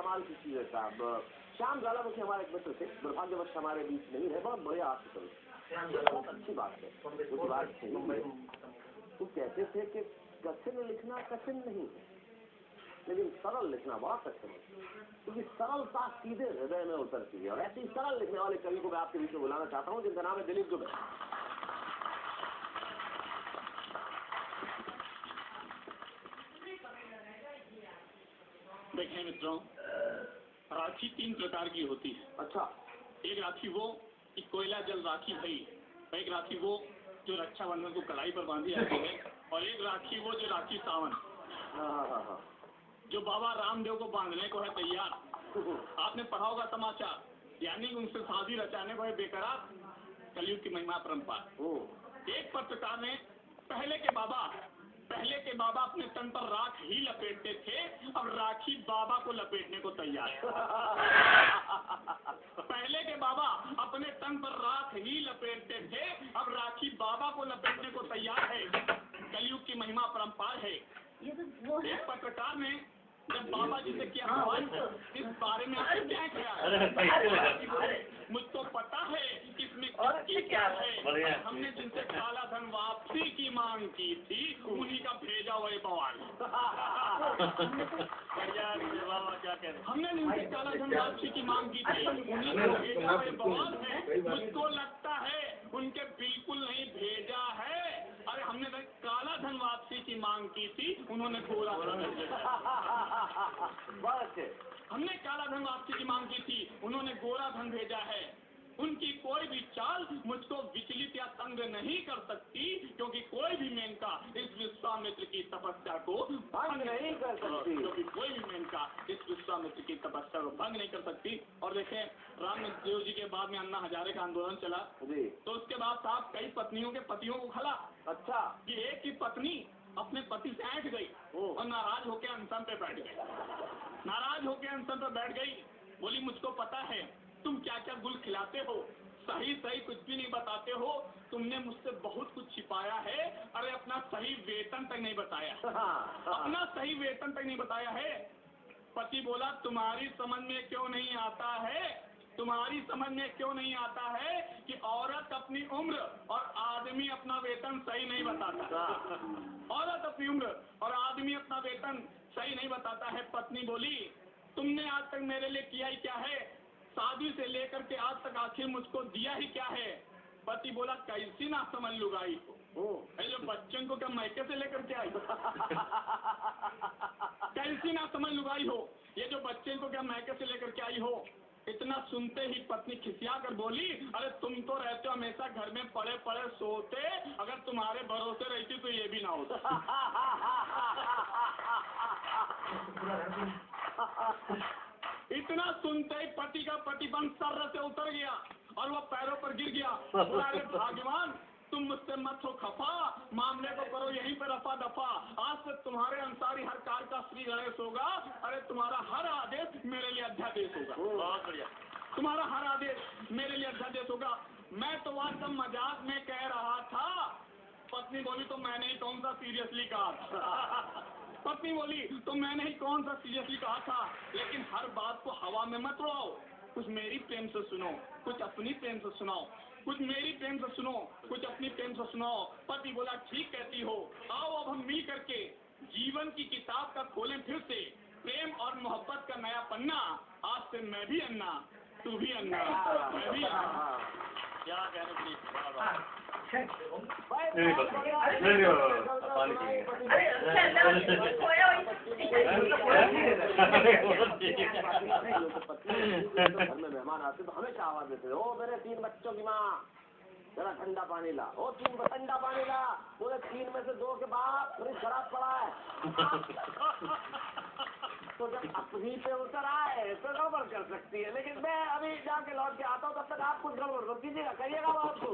कमाल की चीज है साहब। श्याम ज्वालामुखी हमारे एक मित्र थे, दुर्भाग्यवश हमारे बीच नहीं रहे, बहुत बढ़िया आर्टिकल, बहुत अच्छी बात है। उस बात से वो कहते थे कि कठिन लिखना कठिन नहीं है, लेकिन सरल लिखना बड़ा कठिन है, क्योंकि सरलता सीधे हृदय में उतरती है। और ऐसे ही सरल लिखने वाले कवि को मैं आपके बीच में बुलाना चाहता हूँ, जिनका नाम है दिलीप दुबे। देखें मित्रों, राखी 3 प्रकार की होती है। अच्छा। एक राखी वो कि कोयला जल राखी भई, एक राखी वो जो रक्षाबंधन को कलाई पर बांधी जाती है, और एक राखी वो जो राखी सावन, जो बाबा रामदेव को बांधने को है तैयार। आपने पढ़ा होगा समाचार, यानी उनसे शादी रचाने को है बेकरार। कलयुग की महिमा परंपरा। एक पत्रकार ने पहले के बाबा अपने तन पर राख ही लपेटते थे, अब राखी बाबा को लपेटने को तैयार है। पहले के बाबा अपने तन पर राख ही लपेटते थे, अब राखी बाबा को लपेटने को तैयार है। कलयुग की महिमा परंपार है। एक पत्रकार ने जब बाबा जी से किया सवाल, इस बारे में आपको क्या ख्याल? मुझको पता है इसमें किसकी क्या है। हमने जिनसे काला धन वापसी की मांग की थी, उन्हीं का भेजा हुआ बवाल। क्या कह रहे? हमने जिनसे काला धन वापसी की मांग की थी, उन्हीं का भेजा हुआ बवाल है। मुझको लगता है उनके बिल्कुल नहीं भेजा है। अरे हमने काला धन वापसी की मांग की थी, उन्होंने गोरा धन भेजा। हमने काला धन वापसी की मांग की थी, उन्होंने गोरा धन भेजा है। उनकी कोई भी चाल मुझको विचलित या तंग नहीं कर सकती, क्योंकि कोई भी मेनका इस विश्वामित्र की तपस्या को भंग नहीं कर सकती। क्योंकि कोई भी मेनका इस विश्वामित्र की तपस्या को भंग नहीं कर सकती। और देखें, रामदेव जी के बाद में अन्ना हजारे का आंदोलन चला, तो उसके बाद साहब कई पत्नियों के पतियों को खला। अच्छा। कि एक ही पत्नी अपने पति से ऐंठ गई और नाराज होकर अनशन पे बैठ गई। नाराज होकर अनशन पे बैठ गई, बोली मुझको पता है तुम क्या क्या गुल खिलाते हो, सही कुछ भी नहीं बताते हो। तुमने मुझसे बहुत कुछ छिपाया है। अरे अपना सही वेतन तक नहीं बताया, अपना सही वेतन तक नहीं बताया है। पति बोला तुम्हारी समझ में क्यों नहीं आता है, तुम्हारी समझ में क्यों नहीं आता है कि औरत अपनी उम्र और आदमी अपना वेतन सही नहीं बताता। औरत अपनी उम्र और आदमी अपना वेतन सही नहीं बताता है। पत्नी बोली तुमने आज तक मेरे लिए किया ही क्या है, शादी से लेकर के आज तक आखिर मुझको दिया ही क्या है। पति बोला कैसी ना समझ लुगाई हो, जो बच्चों को क्या मैके से लेकर के आई। कैसी ना समझ लुगाई हो, ये जो बच्चे को क्या मैके से लेकर के आई हो। इतना सुनते ही पत्नी खिसिया कर बोली अरे तुम तो रहते हो हमेशा घर में पड़े पड़े सोते, अगर तुम्हारे भरोसे रहती तो ये भी ना होता। इतना सुनते ही पति का पतिपन सर से उतर गया और वो पैरों पर गिर गया। बोला अरे भगवान तुम मुझसे मत हो खफा, मामले को करो यहीं पर रफा दफा। आज से तुम्हारे अंसारी हर कार का श्री गणेश होगा। अरे तुम्हारा हर आदेश मेरे लिए अध्यादेश होगा। बहुत बढ़िया। तुम्हारा हर आदेश मेरे लिए अध्यादेश होगा। मैं तो आज सब मजाक में कह रहा था। पत्नी बोली तो मैंने ही कौन सा सीरियसली कहा था। पत्नी बोली तो मैंने ही कौन सा सीरियसली कहा था, लेकिन हर बात को हवा में मत उड़ाओ। कुछ मेरी प्रेम से सुनो, कुछ अपनी प्रेम से सुनाओ, कुछ मेरी प्रेम से सुनो, कुछ अपनी प्रेम से सुनाओ। पति बोला ठीक कहती हो, आओ अब हम मिल करके जीवन की किताब का खोलें फिर से, प्रेम और मोहब्बत का नया पन्ना। आज से मैं भी अन्ना, तू भी अन्ना, मैं भी अन्ना। क्या कहने घर में मेहमान आते तो हमेशा आवाज देते ओ मेरे 3 बच्चों की माँ जरा ठंडा पानी ला, ओ 3 ठंडा पानी ला। बोले 3 में से 2 के बाद फ्रिज खराब पड़ा है। तो जब अपनी पे उतर आए तो गड़बड़ कर सकती है, लेकिन मैं अभी जाके लौट के आता हूँ, तब तक आप कुछ गड़बड़ मत कीजिएगा, करिएगा आपको।